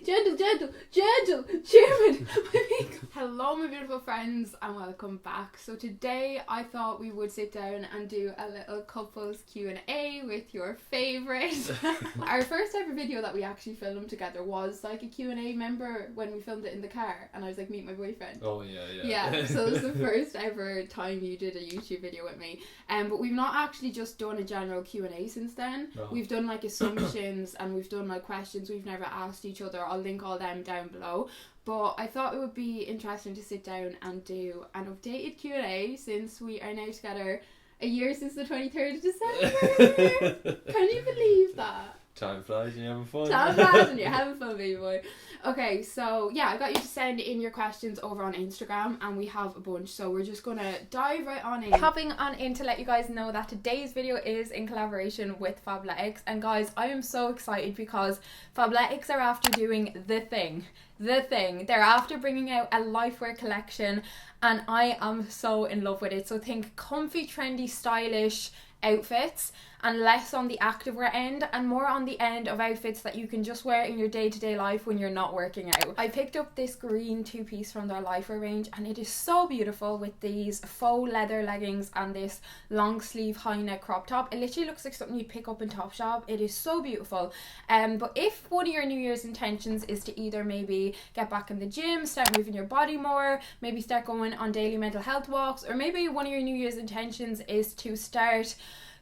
gentle, German. Hello my beautiful friends and welcome back. So today I thought we would sit down and do a little couples Q&A with your favourite. Our first ever video that we actually filmed together was like a Q&A, remember when we filmed it in the car and I was like, meet my boyfriend. Oh yeah. Yeah, so it was the first ever time you did a YouTube video with me. But we've not actually just done a general Q&A since then. No. We've done like assumptions and we've done like questions we've never asked each other. I'll link all them down below. But I thought it would be interesting to sit down and do an updated Q&A since we are now together a year since the 23rd of December. Can you believe that? Time flies and you're having fun. Time flies and you're having fun, baby boy. Okay, so yeah, I got you to send in your questions over on Instagram and we have a bunch, so we're just gonna dive right on in. Hopping on in to let you guys know that today's video is in collaboration with Fabletics, and guys, I am so excited because Fabletics are after doing the thing. They're after bringing out a lifewear collection and I am so in love with it. So think comfy, trendy, stylish outfits and less on the activewear end and more on the end of outfits that you can just wear in your day-to-day life when you're not working out. I picked up this green two-piece from their lifewear range and it is so beautiful with these faux leather leggings and this long sleeve high neck crop top. It literally looks like something you pick up in Topshop. It is so beautiful. But if one of your New Year's intentions is to either maybe get back in the gym, start moving your body more, maybe start going on daily mental health walks, or maybe one of your New Year's intentions is to start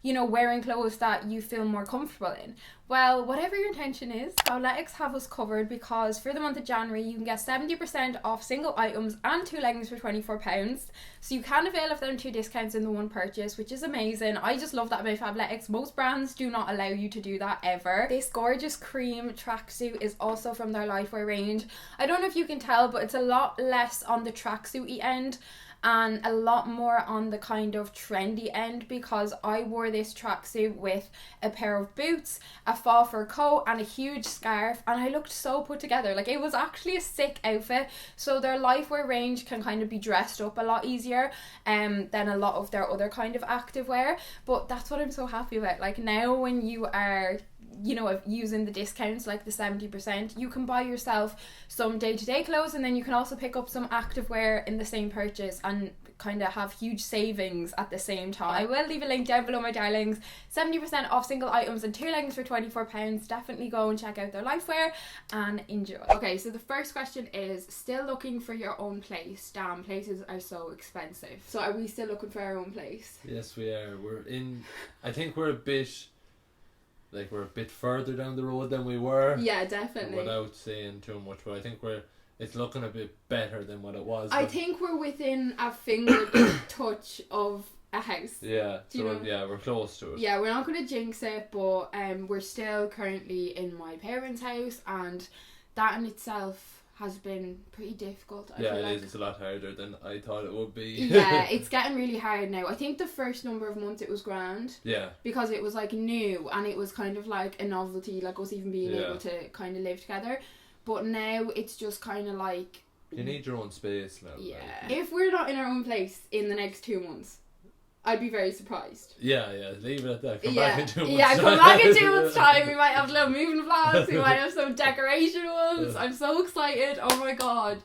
wearing clothes that you feel more comfortable in. Well, whatever your intention is, Fabletics have us covered because for the month of January you can get 70% off single items and 2 leggings for £24. So you can avail of them 2 discounts in the one purchase, which is amazing. I just love that about Fabletics. Most brands do not allow you to do that ever. This gorgeous cream tracksuit is also from their lifewear range. I don't know if you can tell, but it's a lot less on the tracksuity end and a lot more on the kind of trendy end because I wore this tracksuit with a pair of boots, a faux fur coat and a huge scarf and I looked so put together. Like, it was actually a sick outfit. So their lifewear range can kind of be dressed up a lot easier than a lot of their other kind of activewear, but that's what I'm so happy about. Like, now when you are using the discounts like the 70%, you can buy yourself some day-to-day clothes and then you can also pick up some activewear in the same purchase and kind of have huge savings at the same time. I will leave a link down below, my darlings. 70% off single items and 2 leggings for £24. Definitely go and check out their lifewear and enjoy. Okay, so the first question is, still looking for your own place? Damn, places are so expensive. So are we still looking for our own place? Yes, we are. I think we're a bit further down the road than we were. Yeah, definitely. Without saying too much, but I think it's looking a bit better than what it was. I think we're within a finger touch of a house. Yeah, yeah, we're close to it. Yeah, we're not going to jinx it, but we're still currently in my parents' house, and that in itself has been pretty difficult. I feel like. It's a lot harder than I thought it would be. Yeah, it's getting really hard now. I think the first number of months it was grand. Yeah. Because it was like new and it was kind of like a novelty, like us even being able to kind of live together. But now it's just kind of like... You need your own space now. Yeah. Like. If we're not in our own place in the next 2 months, I'd be very surprised. Yeah, leave it at that. Come back in 2 months. Yeah, come back in 2 months' time. We might have little moving vlogs. We might have some decoration ones. I'm so excited. Oh my god.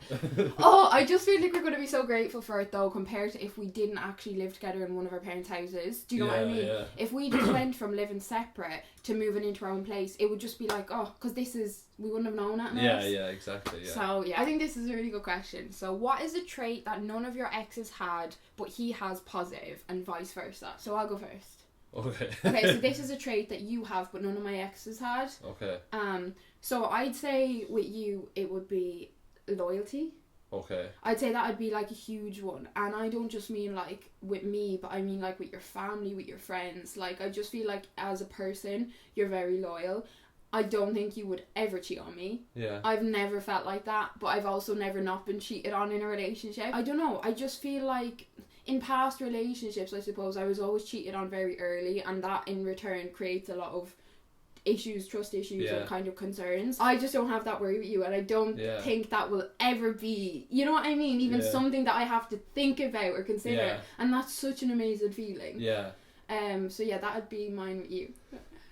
Oh, I just feel like we're going to be so grateful for it though, compared to if we didn't actually live together in one of our parents' houses. Do you know what I mean? Yeah. If we just went from living separate to moving into our own place, it would just be like, oh, because we wouldn't have known that. Yeah, exactly. Yeah. So yeah, I think this is a really good question. So what is a trait that none of your exes had, but he has positive, and vice versa? So I'll go first. Okay. Okay, so this is a trait that you have, but none of my exes had. Okay. So I'd say with you, it would be loyalty. Okay. I'd say that would be like a huge one, and I don't just mean like with me, but I mean like with your family, with your friends. Like, I just feel like as a person, you're very loyal. I don't think you would ever cheat on me. Yeah. I've never felt like that, but I've also never not been cheated on in a relationship. I don't know, I just feel like in past relationships, I suppose, I was always cheated on very early, and that in return creates a lot of trust issues and kind of concerns. I just don't have that worry with you, and I don't think that will ever be, you know what I mean, even something that I have to think about or consider, and that's such an amazing feeling. Yeah. So yeah, that would be mine with you.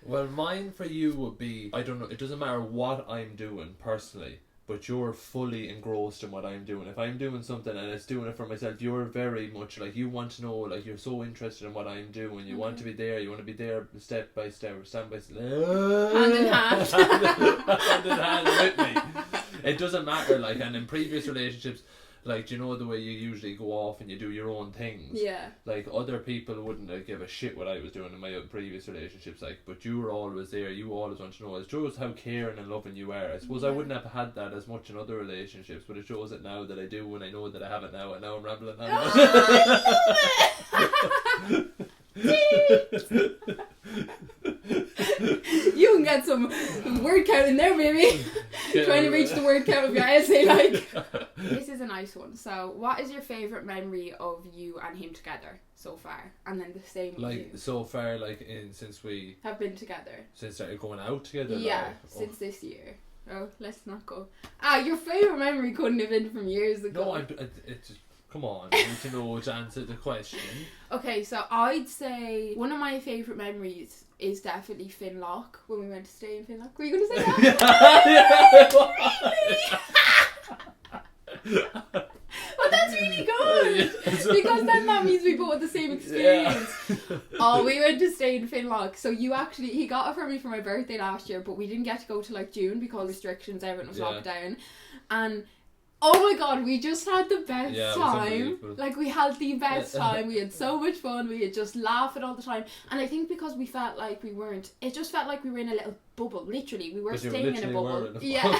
Well, mine for you would be, I don't know, it doesn't matter what I'm doing personally, but you're fully engrossed in what I'm doing. If I'm doing something and it's doing it for myself, you're very much like, you want to know, like, you're so interested in what I'm doing. You want to be there. You want to be there step by step, or stand by step. Hand in hand. Hand in hand with me. It doesn't matter, like, and in previous relationships, like, do you know the way you usually go off and you do your own things? Yeah. Like, other people wouldn't give a shit what I was doing in my previous relationships, like, but you were always there. You always want to know. It shows how caring and loving you are. I suppose I wouldn't have had that as much in other relationships, but it shows it now that I do, and I know that I have it now, and now I'm rambling on. You can get some word count in there, baby. Trying to reach the word count of your essay, like. This is a nice one. So, what is your favourite memory of you and him together so far? And then the same with Like, you. so far, like, since we Have been together. since started going out together. Yeah, like, since this year. Oh, let's not go. Your favourite memory couldn't have been from years ago. No, it's come on. I need to know to answer the question. Okay, so I'd say one of my favourite memories is definitely Finlock, when we went to stay in Finlock. Were you going to say that? Really? Well, that's really good, because then that means we both had the same experience. Oh, we went to stay in Finlock. So he got it for me for my birthday last year, but we didn't get to go to like June because restrictions, everything was locked down. And oh my god, we just had the best time. Like, we had the best time. We had so much fun. We had just laughed all the time. And I think because we felt like we weren't, it just felt like we were in a little bubble. Literally, we were staying in a bubble. Yeah.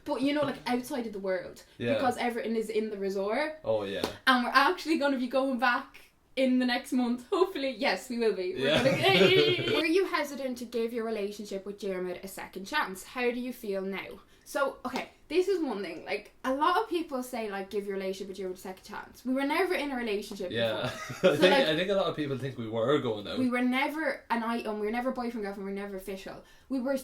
But you know, like outside of the world. Yeah. Because everything is in the resort. Oh yeah. And we're actually going to be going back in the next month. Hopefully. Yes, we will be. Were you hesitant to give your relationship with Jeremy a second chance? How do you feel now? So, okay, this is one thing. Like, a lot of people say, like, give your relationship with Jeremy a second chance. We were never in a relationship before. I think a lot of people think we were going out. We were never we were never boyfriend, girlfriend, we were never official. We were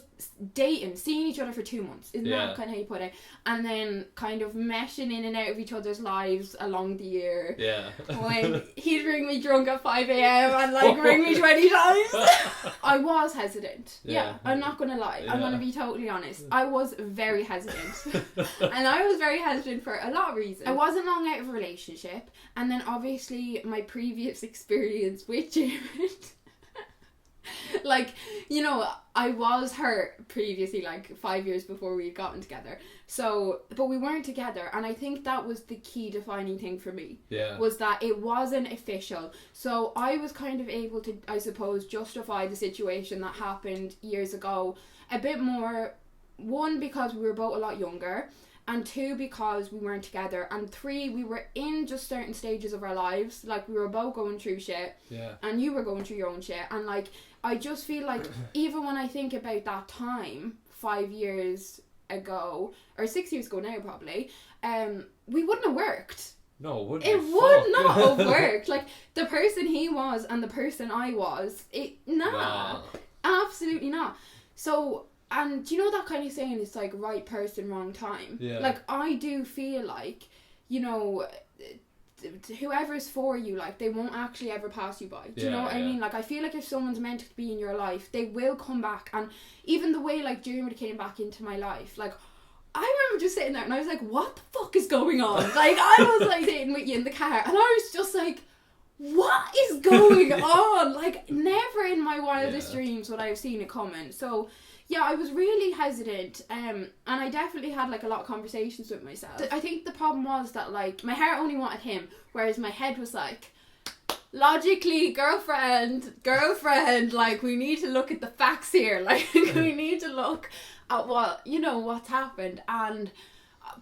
dating, seeing each other for 2 months. Isn't that kind of how you put it? And then kind of meshing in and out of each other's lives along the year. Yeah. When he'd ring me drunk at 5 a.m. and like ring me 20 times. I was hesitant. Yeah, I'm not going to lie. I'm going to be totally honest. I was very hesitant. And I was very hesitant for a lot of reasons. I wasn't long out of a relationship. And then obviously my previous experience with Jared. Like, you know, I was hurt previously, like 5 years before we had gotten together. So, but we weren't together, and I think that was the key defining thing for me. Yeah. Was that it wasn't official. So I was kind of able to, I suppose, justify the situation that happened years ago a bit more. One, because we were both a lot younger. And two, because we weren't together. And three, we were in just certain stages of our lives. Like, we were both going through shit. Yeah. And you were going through your own shit. And, like, I just feel like, even when I think about that time, 5 years ago, or 6 years ago now, probably, we wouldn't have worked. No, it wouldn't. It would not have worked. Like, the person he was and the person I was, nah. Absolutely not. So... And do you know that kind of saying, it's like right person, wrong time? Yeah. Like, I do feel like, you know, whoever's for you, like, they won't actually ever pass you by. Do you know what I mean? Like, I feel like if someone's meant to be in your life, they will come back. And even the way, like, Jeremy came back into my life, like, I remember just sitting there and I was like, what the fuck is going on? Like, I was, like, sitting with you in the car and I was just like, what is going on? Like, never in my wildest dreams would I have seen it coming. So... yeah, I was really hesitant, and I definitely had, like, a lot of conversations with myself. I think the problem was that, like, my heart only wanted him, whereas my head was like, logically, girlfriend, like, we need to look at the facts here, like, we need to look at what, you know, what's happened, and,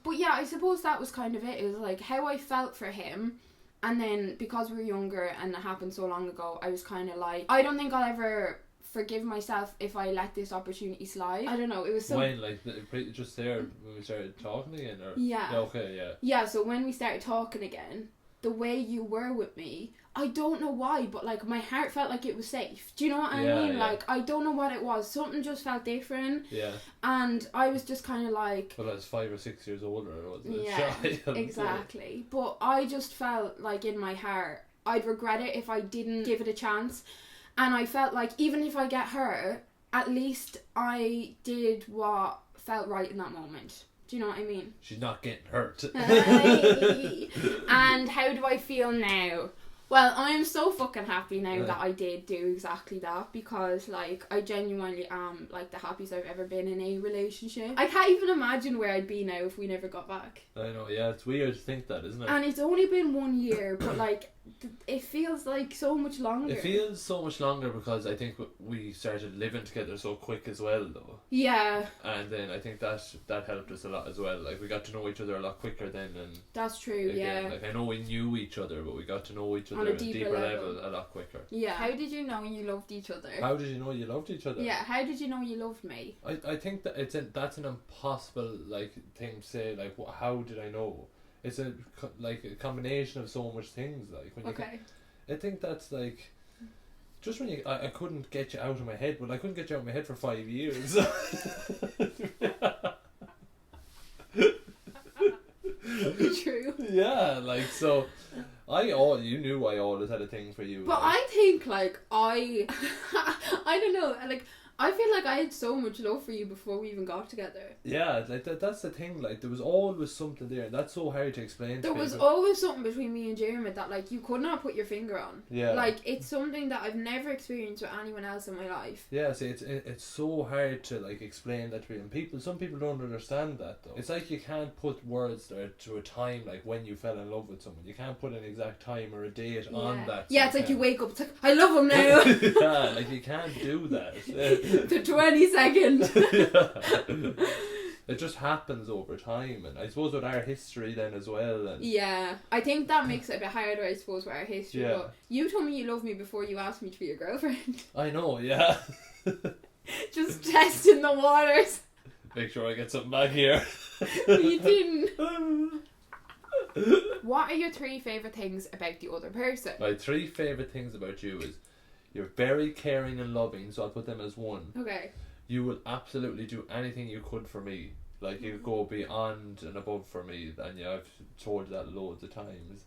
but yeah, I suppose that was kind of it. It was, like, how I felt for him, and then, because we were younger, and it happened so long ago, I was kind of like, I don't think I'll ever... forgive myself if I let this opportunity slide. I don't know, it was so... When, like, just there when we started talking again? Or... Yeah. Okay, yeah. Yeah, so when we started talking again, the way you were with me, I don't know why, but, like, my heart felt like it was safe. Do you know what I mean? Yeah. Like, I don't know what it was. Something just felt different. Yeah. And I was just kind of like... Well, I was 5 or 6 years older, wasn't it? Yeah, exactly. But I just felt like in my heart, I'd regret it if I didn't give it a chance. And I felt like even if I get hurt, at least I did what felt right in that moment. Do you know what I mean? She's not getting hurt. And how do I feel now? Well, I'm so fucking happy now that I did do exactly that, because like I genuinely am like the happiest I've ever been in a relationship. I can't even imagine where I'd be now if we never got back. I know, yeah, it's weird to think that, isn't it? And it's only been 1 year, but like it feels like so much longer. It feels so much longer because I think we started living together so quick as well, though. Yeah. And then I think that helped us a lot as well. Like we got to know each other a lot quicker then, and that's true. Again, yeah. like I know we knew each other, but we got to know each other on a at deeper level a lot quicker. Yeah. How did you know you loved each other? How did you know you loved each other? Yeah. How did you know you loved me? I think that that's an impossible like thing to say. Like how did I know? It's a combination of so much things. Like when I think that's like just when I couldn't get you out of my head. Well, I couldn't get you out of my head for 5 years. True. Yeah, like so. You knew I always had a thing for you. But like. I think like I don't know, like I feel like I had so much love for you before we even got together. Yeah, like that's the thing. Like there was always something there. That's so hard to explain. There was always something between me and Jeremy that like you could not put your finger on. Yeah. Like it's something that I've never experienced with anyone else in my life. Yeah, see, it's so hard to like explain that to people. Some people don't understand that though. It's like you can't put words there to a time like when you fell in love with someone. You can't put an exact time or a date on that. Yeah, it's like you wake up, it's like I love him now. Yeah, like you can't do that. The 22nd. It just happens over time, and I suppose with our history then as well. And yeah, I think that makes it a bit harder, I suppose, with our history. Yeah. But you told me you love me before you asked me to be your girlfriend. I know, yeah. Just testing the waters. Make sure I get something back here. You didn't. What are your 3 favourite things about the other person? My 3 favourite things about you is you're very caring and loving, so I'll put them as 1. Okay. You will absolutely do anything you could for me. Like you go beyond and above for me, and yeah, I've told you that loads of times.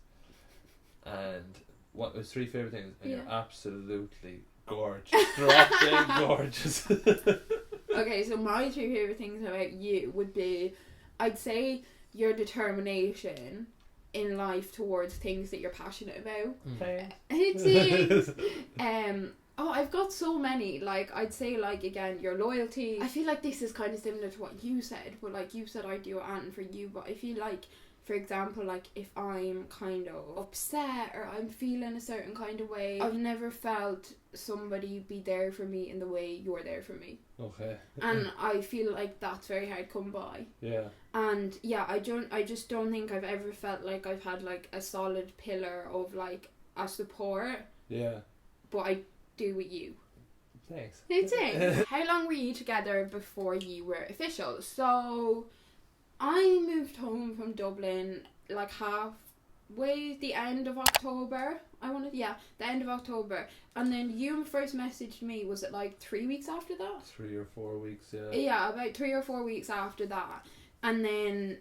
And what was 3 favourite things? And you're absolutely gorgeous. Drop dead gorgeous. Okay, so my 3 favourite things about you would be, I'd say your determination in life towards things that you're passionate about. It is. I've got so many. Like I'd say, like again, your loyalty. I feel like this is kind of similar to what you said, but like you said, I do and for you. But I feel like, for example, like if I'm kind of upset or I'm feeling a certain kind of way, I've never felt somebody be there for me in the way you're there for me. Okay. And I feel like that's very hard to come by. Yeah. And yeah, I just don't think I've ever felt like I've had like a solid pillar of like a support. Yeah. But I do with you. Thanks. It's it. How long were you together before you were official? So I moved home from Dublin like halfway the end of October. The end of October. And then you first messaged me, was it like 3 weeks after that? 3 or 4 weeks, yeah. Yeah, about 3 or 4 weeks after that. And then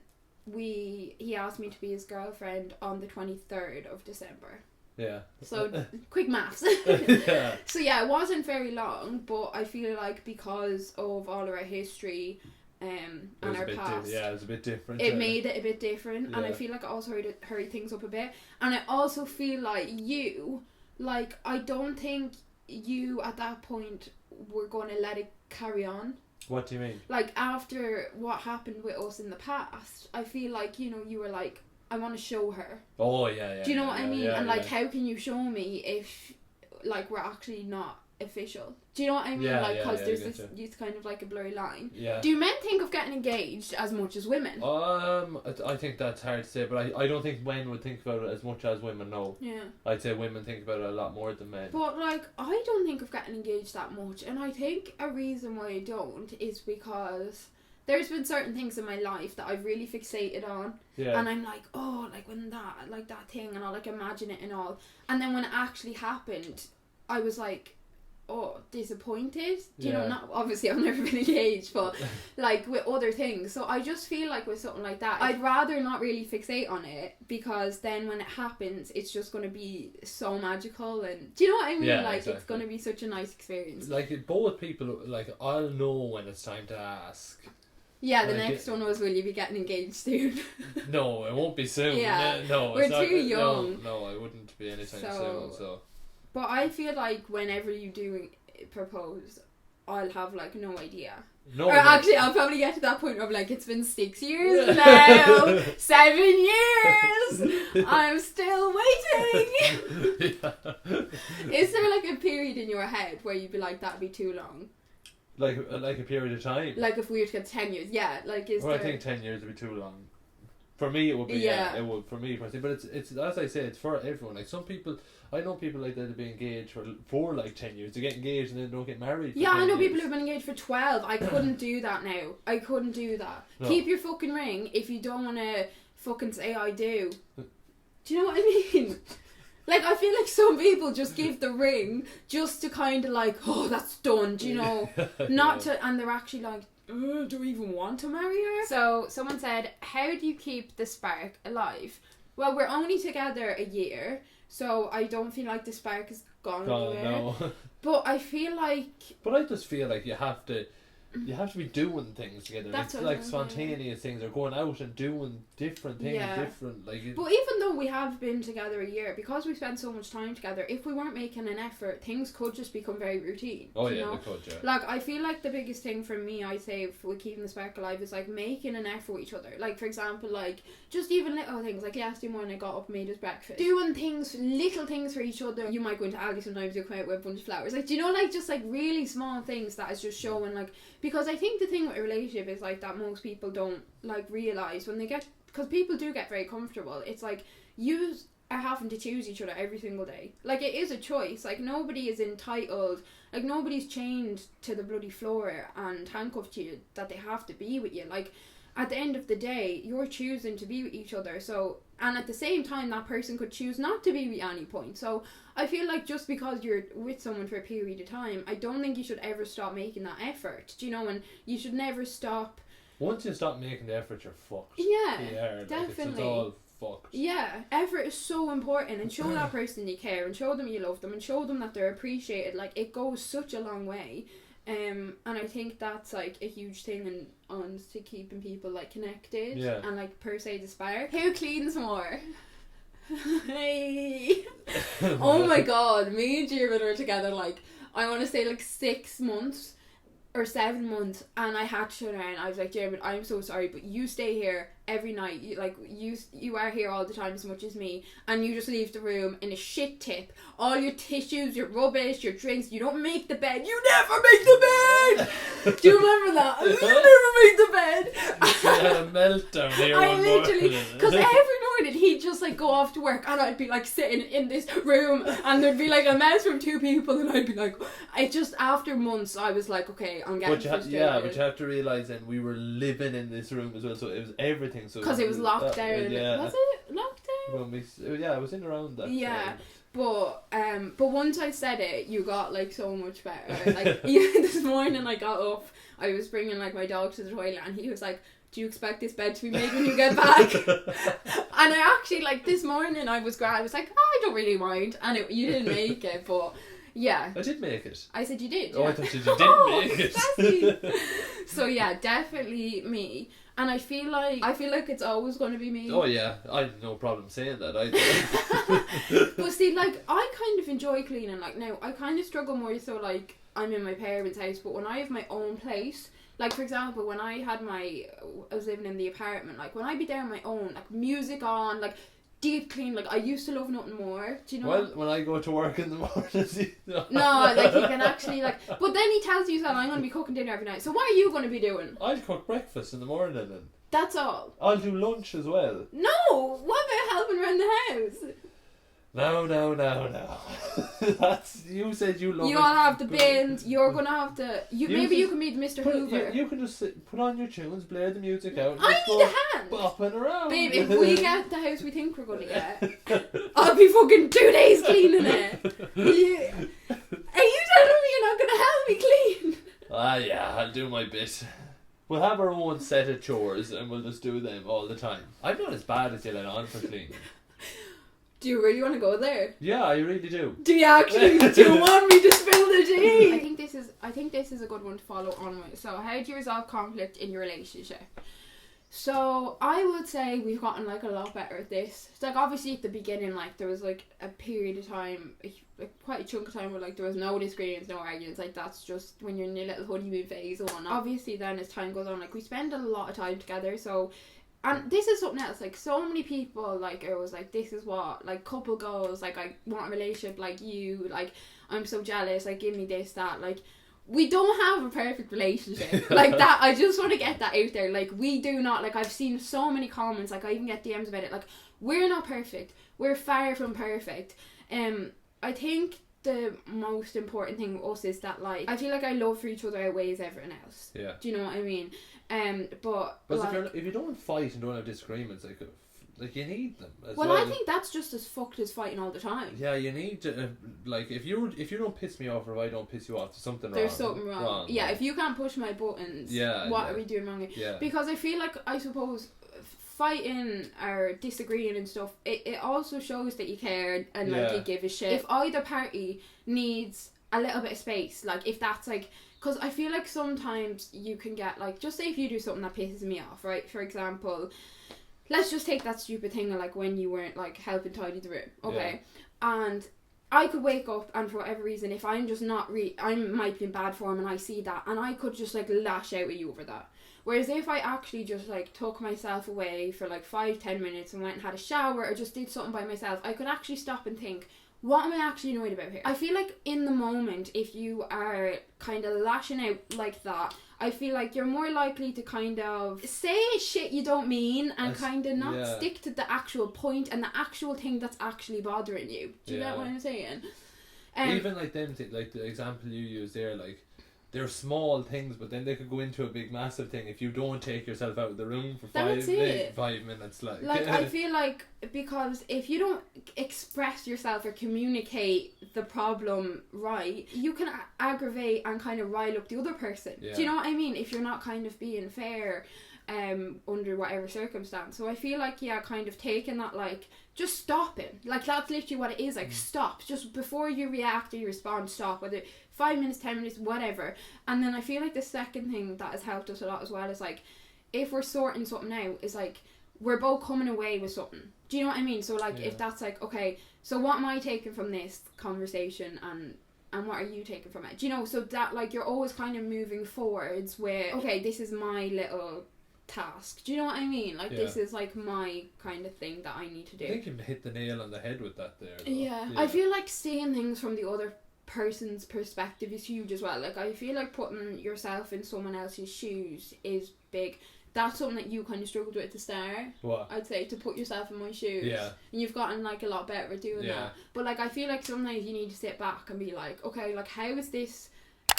he asked me to be his girlfriend on the 23rd of December. Yeah. So quick maths. Yeah. So yeah, it wasn't very long, but I feel like because of all of our history and our past, it was a bit different. It made it a bit different, Yeah. and I feel like it also hurried things up a bit. And I also feel like I don't think you at that point were going to let it carry on. What do you mean? Like after what happened with us in the past, I feel like you were like, I want to show her. Oh yeah. Do you know what I mean? Yeah, and like, how can you show me if like we're actually not official? Do you know what I mean? Yeah, like, because there's this. it's kind of like a blurry line. Yeah. Do men think of getting engaged as much as women? I think that's hard to say, but I don't think men would think about it as much as women know. Yeah. I'd say women think about it a lot more than men. But like, I don't think of getting engaged that much, and I think a reason why I don't is because there's been certain things in my life that I've really fixated on. Yeah. And I'm like, oh, like when that thing, and I'll like imagine it and all. And then when it actually happened, I was like, disappointed. You know, not obviously I've never been engaged, but like with other things. So I just feel like with something like that, I'd rather not really fixate on it, because then when it happens, it's just going to be so magical, and do you know what I mean? Yeah, like exactly. It's going to be such a nice experience. Like both people, like I'll know when it's time to ask. Yeah, the next one was, will you be getting engaged soon? No, it won't be soon. Yeah, no, we're too young. No, I wouldn't be anytime soon. So, but I feel like whenever you do propose, I'll have like no idea. No, or actually, I'll probably get to that point of like, it's been 6 years now, 7 years, I'm still waiting. Is there like a period in your head where you'd be like, that'd be too long? Like a period of time. Like if we were to get 10 years, yeah. Like I think 10 years would be too long. For me, it would be. Yeah, it would for me personally. But it's as I say, it's for everyone. Like some people, I know people like that to be engaged for like 10 years. They get engaged and then don't get married. Yeah, I know people who've been engaged for 12. I couldn't do that now. I couldn't do that. No. Keep your fucking ring if you don't want to fucking say I do. Do you know what I mean? Like, I feel like some people just give the ring just to kind of like, oh, that's done, do you know? Not to, and they're actually like, do we even want to marry her? So, someone said, how do you keep the spark alive? Well, we're only together a year, so I don't feel like the spark is gone anywhere. No. But I feel like... But I just feel like you have to be doing things together. That's like spontaneous things, or going out and doing different things, But even though we have been together a year, because we spent so much time together, if we weren't making an effort, things could just become very routine. Oh yeah, know? they could, yeah. Like, I feel like the biggest thing for me, I'd say, for keeping the spark alive, is like making an effort with each other. Like, for example, like just even little things. Like yesterday morning, I got up and made us breakfast. Doing things, little things for each other. You might go into Aldi sometimes, you'll come out with a bunch of flowers. Like, do you know, like just like really small things that is just showing like. Because I think the thing with a relationship is like that most people don't like realise when they get, because people do get very comfortable, it's like you are having to choose each other every single day. Like, it is a choice. Like, nobody is entitled, like nobody's chained to the bloody floor and handcuffed to you that they have to be with you. Like, at the end of the day, you're choosing to be with each other. So, and at the same time, that person could choose not to be with you at any point. So I feel like just because you're with someone for a period of time, I don't think you should ever stop making that effort. Do you know? And you should never stop. Once you stop making the effort, you're fucked. Yeah, definitely. It's all fucked. Yeah, effort is so important, and show that person you care, and show them you love them, and show them that they're appreciated. Like, it goes such a long way. And I think that's like a huge thing on to keeping people like connected and like per se the spark. Who cleans more? Hey. Oh my god, me and Jierman were together like, I want to say like 6 months or 7 months, and I had to shut her, and I was like, Jierman, I'm so sorry, but you stay here every night. You are here all the time as much as me, and you just leave the room in a shit tip. All your tissues, your rubbish, your drinks. You don't make the bed. You never make the bed. Do you remember that? You never make the bed. I had a meltdown here. I literally, because every morning he'd just like go off to work, and I'd be like sitting in this room, and there'd be like a mess from 2 people, and I'd be like, I just, after months, I was like, okay, I'm getting frustrated. But you have to realise then we were living in this room as well, so it was everything. Because it was locked down. Was it locked down? It was in around that. Yeah. But once I said it, you got like so much better. Like this morning I got up, I was bringing like my dog to the toilet, and he was like, do you expect this bed to be made when you get back? And I actually, like, this morning I was glad. I was like, oh, I don't really mind. And you didn't make it, but yeah. I did make it. I said you did. Oh, yeah. I thought you didn't make it. So yeah, definitely me. And I feel like it's always going to be me. Oh yeah, I have no problem saying that either. But see, like, I kind of enjoy cleaning. Like, now, I kind of struggle more so, like, I'm in my parents' house, but when I have my own place, like, for example, when I was living in the apartment, like, when I'd be there on my own, like, music on, like, deep clean, like, I used to love nothing more, do you know? Well, when I go to work in the mornings, no, like, he can actually, like, but then he tells you that I'm going to be cooking dinner every night, so what are you going to be doing? I'll cook breakfast in the morning then. That's all? I'll do lunch as well. No! What about helping around the house? No. That's, you said you love You'll have the bins, you're going to have to, maybe you can be Mr. Hoover. You can just put on your tunes, blare the music out, and I need a hand! Bopping around. Babe, if we get the house we think we're going to get, I'll be fucking 2 days cleaning it. Are you telling me you're Yeah, I'll do my bit. We'll have our own set of chores and we'll just do them all the time. I'm not as bad as you let on for cleaning. Do you really want to go there? Yeah, I really do. Do you actually? Do you want me to spill the tea? I think this is a good one to follow on with. So, how do you resolve conflict in your relationship? So, I would say we've gotten like a lot better at this. It's like obviously at the beginning, like there was like a period of time, quite a chunk of time where like there was no disagreements, no arguments. Like that's just when you're in your little honeymoon phase on. Obviously, then as time goes on, like we spend a lot of time together. So. And this is something else, like so many people like are always like, this is what like couple goals, like I want a relationship like you, like I'm so jealous, like give me this, that, like we don't have a perfect relationship like that. I just want to get that out there, like we do not, like I've seen so many comments, like I even get DMs about it, like we're not perfect, we're far from perfect. I think the most important thing with us is that like I feel like our love for each other outweighs everything else. Yeah. Do you know what I mean? But like, if you don't fight and don't have disagreements, like you need them as well. I think that's just as fucked as fighting all the time. Yeah, you need to like if you don't piss me off or if I don't piss you off, there's something wrong. Yeah, like, if you can't push my buttons, what are we doing wrong? Yeah. Because I feel like, I suppose, fighting or disagreeing and stuff, it also shows that you care and like you give a shit. If either party needs a little bit of space, like if that's like. Because I feel like sometimes you can get, like, just say if you do something that pisses me off, right? For example, let's just take that stupid thing of, like, when you weren't, like, helping tidy the room, okay? Yeah. And I could wake up and for whatever reason, if I'm just not I might be in bad form and I see that, and I could just, like, lash out at you over that. Whereas if I actually just, like, took myself away for, like, 5-10 minutes and went and had a shower or just did something by myself, I could actually stop and think, what am I actually annoyed about here? I feel like in the moment, if you are kind of lashing out like that, I feel like you're more likely to kind of say shit you don't mean and kind of not stick to the actual point and the actual thing that's actually bothering you. Do you get what I'm saying? Even like them, like the example you used there, like they're small things, but then they could go into a big massive thing if you don't take yourself out of the room for 5 minutes. Like I feel like, because if you don't express yourself or communicate the problem right, you can aggravate and kind of rile up the other person. Do you know what I mean? If you're not kind of being fair under whatever circumstance. So I feel like kind of taking that, like, just stopping, like that's literally what it is, like stop, just before you react or you respond, stop, whether 5 minutes, 10 minutes, whatever. And then I feel like the second thing that has helped us a lot as well is, like, if we're sorting something out, is like we're both coming away with something. Do you know what I mean? So like if that's like, okay, so what am I taking from this conversation and what are you taking from it? Do you know, so that like you're always kind of moving forwards where, okay, this is my little task. Do you know what I mean? Like this is like my kind of thing that I need to do. I think you hit the nail on the head with that there. Yeah. I feel like seeing things from the other person's perspective is huge as well. Like I feel like putting yourself in someone else's shoes is big. That's something that you kind of struggled with at the start. What? I'd say, to put yourself in my shoes. Yeah. And you've gotten like a lot better at doing that. But like I feel like sometimes you need to sit back and be like, okay, like how is this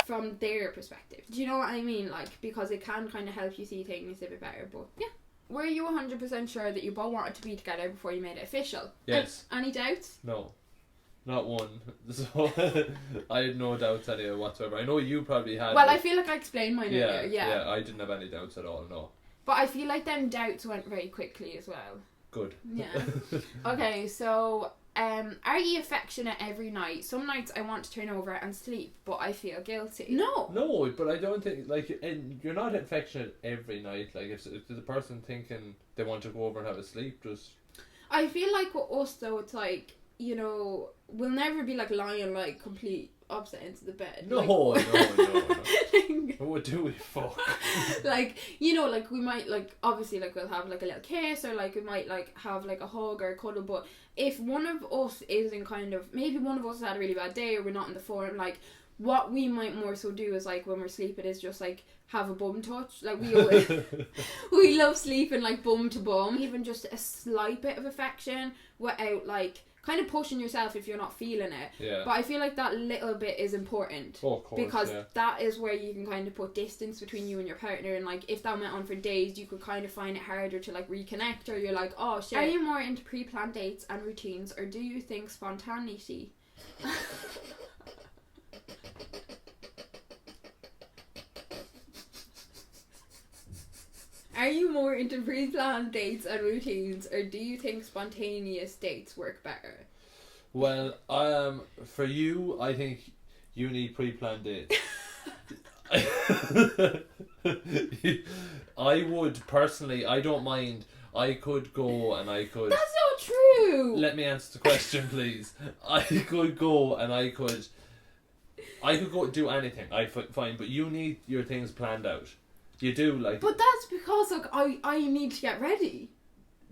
from their perspective? Do you know what I mean? Like, because it can kind of help you see things a bit better. But yeah. Were you 100% sure that you both wanted to be together before you made it official? Yes. Any doubts? No. Not one. So I had no doubts anyway whatsoever. I know you probably had. Well, I feel like I explained mine earlier. Yeah, I didn't have any doubts at all, no. But I feel like them doubts went very quickly as well. Good. Yeah. Okay, so are you affectionate every night? Some nights I want to turn over and sleep, but I feel guilty. No, but I don't think, like, and you're not affectionate every night. Like, if the person thinking they want to go over and have a sleep, just... I feel like with us though, it's like, you know, we'll never be like lying like complete opposite ends of the bed. No. What do we fuck? Like, you know, like we might like, obviously like we'll have like a little kiss, or like we might like have like a hug or a cuddle, but if one of us isn't kind of, maybe one of us has had a really bad day or we're not in the form, like what we might more so do is like when we're sleeping is just like have a bum touch. Like we always, we love sleeping like bum to bum, even just a slight bit of affection without like kind of pushing yourself if you're not feeling it. Yeah. But I feel like that little bit is important. Oh, of course, because that is where you can kind of put distance between you and your partner, and like if that went on for days, you could kind of find it harder to like reconnect, or you're like, oh shit. Are you more into pre-planned dates and routines, or do you think spontaneity? Are you more into pre-planned dates and routines, or do you think spontaneous dates work better? Well, for you, I think you need pre-planned dates. I would personally, I don't mind. I could go and I could... That's not true! Let me answer the question, please. I could go and I could go do anything, fine, but you need your things planned out. You do, like... But that's because, like, I need to get ready.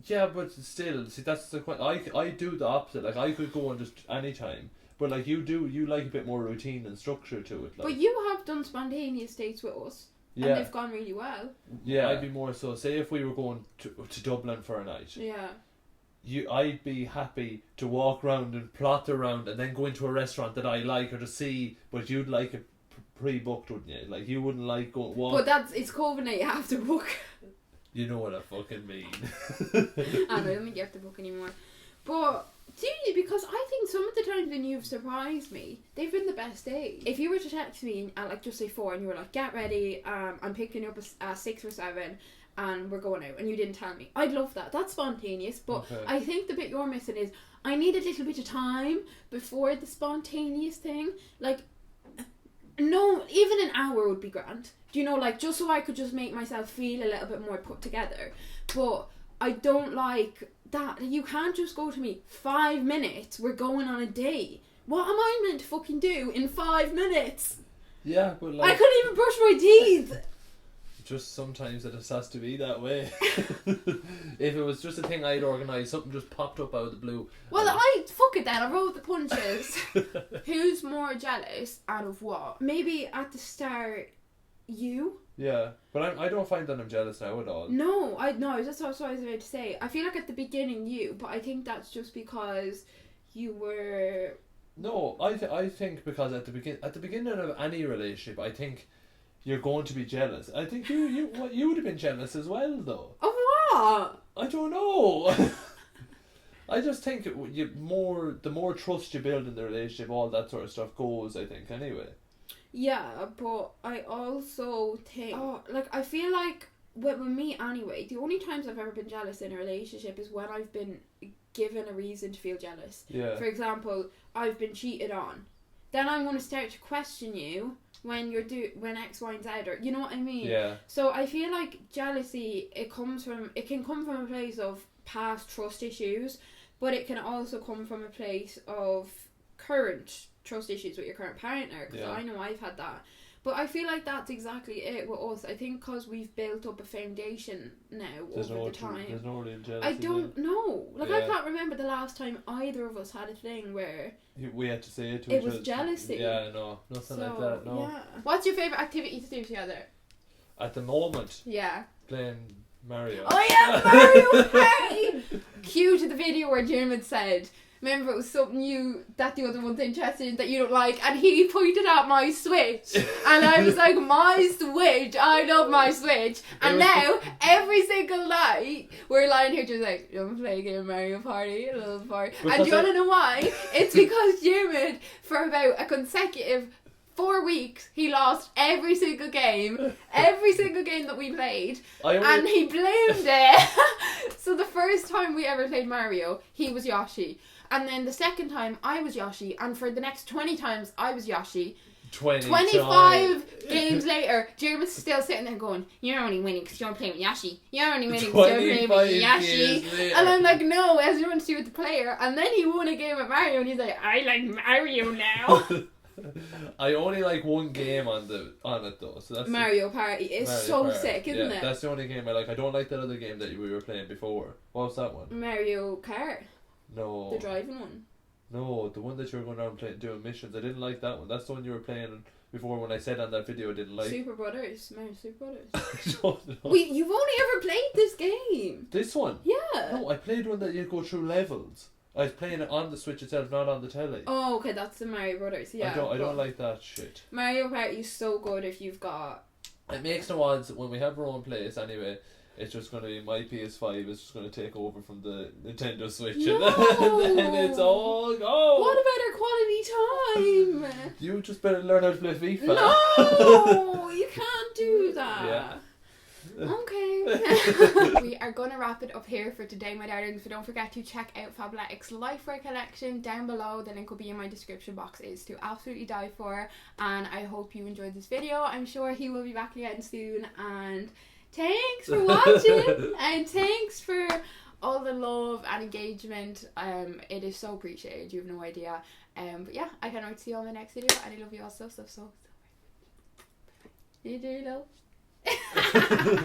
Yeah, but still, see, that's the question. I do the opposite. Like, I could go on just any time. But, like, you like a bit more routine and structure to it. Like. But you have done spontaneous dates with us. Yeah. And they've gone really well. Yeah, I'd be more so. Say if we were going to Dublin for a night. Yeah. I'd be happy to walk around and plot around and then go into a restaurant that I like or to see, but you'd like it pre-booked, wouldn't you? Like, you wouldn't like going walk. But it's COVID now, you have to book. You know what I fucking mean. I don't think you have to book anymore. But seriously, because I think some of the times when you've surprised me, they've been the best days. If you were to text me at like just say 4 and you were like, get ready, I'm picking you up at 6 or 7 and we're going out, and you didn't tell me, I'd love that. That's spontaneous. But okay. I think the bit you're missing is I need a little bit of time before the spontaneous thing. Like, no, even an hour would be grand. Do you know, like, just so I could just make myself feel a little bit more put together. But I don't like that. You can't just go to me, 5 minutes, we're going on a date. What am I meant to fucking do in 5 minutes? Yeah, but like... I couldn't even brush my teeth. Just sometimes it just has to be that way. If it was just a thing I'd organised, something just popped up out of the blue. Well, fuck it then, I rolled the punches. Who's more jealous out of what? Maybe at the start, you? Yeah, but I don't find that I'm jealous now at all. No, that's what I was about to say. I feel like at the beginning you, but I think that's just because you were... No, I think because at the beginning of any relationship, I think you're going to be jealous. I think you would have been jealous as well, though. Of what? I don't know. I just think the more trust you build in the relationship, all that sort of stuff goes, I think, anyway. Yeah, but I also think... I feel like with me anyway, the only times I've ever been jealous in a relationship is when I've been given a reason to feel jealous. Yeah. For example, I've been cheated on. Then I'm going to start to question you when X, Y, and Z, or you know what I mean? Yeah. So I feel like jealousy, it can come from a place of past trust issues, but it can also come from a place of current trust issues with your current partner, because I know I've had that. But I feel like that's exactly it with us. I think because we've built up a foundation now over the time. There's no real jealousy. I don't know. Like, I can't remember the last time either of us had a thing where we had to say it to it each was other. Jealousy. Yeah, no, nothing like that. No. Yeah. What's your favourite activity to do together? At the moment. Yeah. Playing Mario. Oh yeah, Mario Party! Cue to the video where Jim said, remember it was something that the other one's interested in that you don't like, and he pointed out my Switch, and I was like, my Switch, I love my Switch, and now every single night we're lying here just like, you want to play a game of Mario Party, a little party, and do you want to know why? It's because Jim, for about a consecutive 4 weeks, he lost every single game that we played, and he blamed it. So the first time we ever played Mario, he was Yoshi. And then the second time, I was Yoshi. And for the next 20 times, I was Yoshi. 25 games later, Jeremy's still sitting there going, you're only winning because you're playing with Yoshi. You're only winning because you're playing with Yoshi. And I'm like, no, it has nothing to do with the player. And then he won a game at Mario and he's like, I like Mario now. I only like one game on it though. So that's Mario Party. It's so Party. Sick, isn't it? That's the only game I like. I don't like that other game that we were playing before. What was that one? Mario Kart. No. The driving one. No, the one that you were going around doing missions. I didn't like that one. That's the one you were playing before when I said on that video I didn't like. Super Brothers. Mario Super Brothers. I don't know. Wait, you've only ever played this game? This one? Yeah. No, I played one that you go through levels. I was playing it on the Switch itself, not on the telly. Oh, okay, that's the Mario Brothers. Yeah. I don't like that shit. Mario Party is so good if you've got... It makes no odds when we have our own place anyway. It's just going to be my PS5 is just going to take over from the Nintendo Switch, no! and then it's all gone. What about our quality time? You just better learn how to play FIFA. No, you can't do that. Yeah. Okay. We are going to wrap it up here for today, my darlings, but don't forget to check out Fabletics Lifewear collection down below. The link will be in my description box. It's to absolutely die for, and I hope you enjoyed this video. I'm sure he will be back again soon, and thanks for watching and thanks for all the love and engagement. It is so appreciated, you have no idea. But yeah, I can't wait to see you on the next video, and I love you all so. You do love.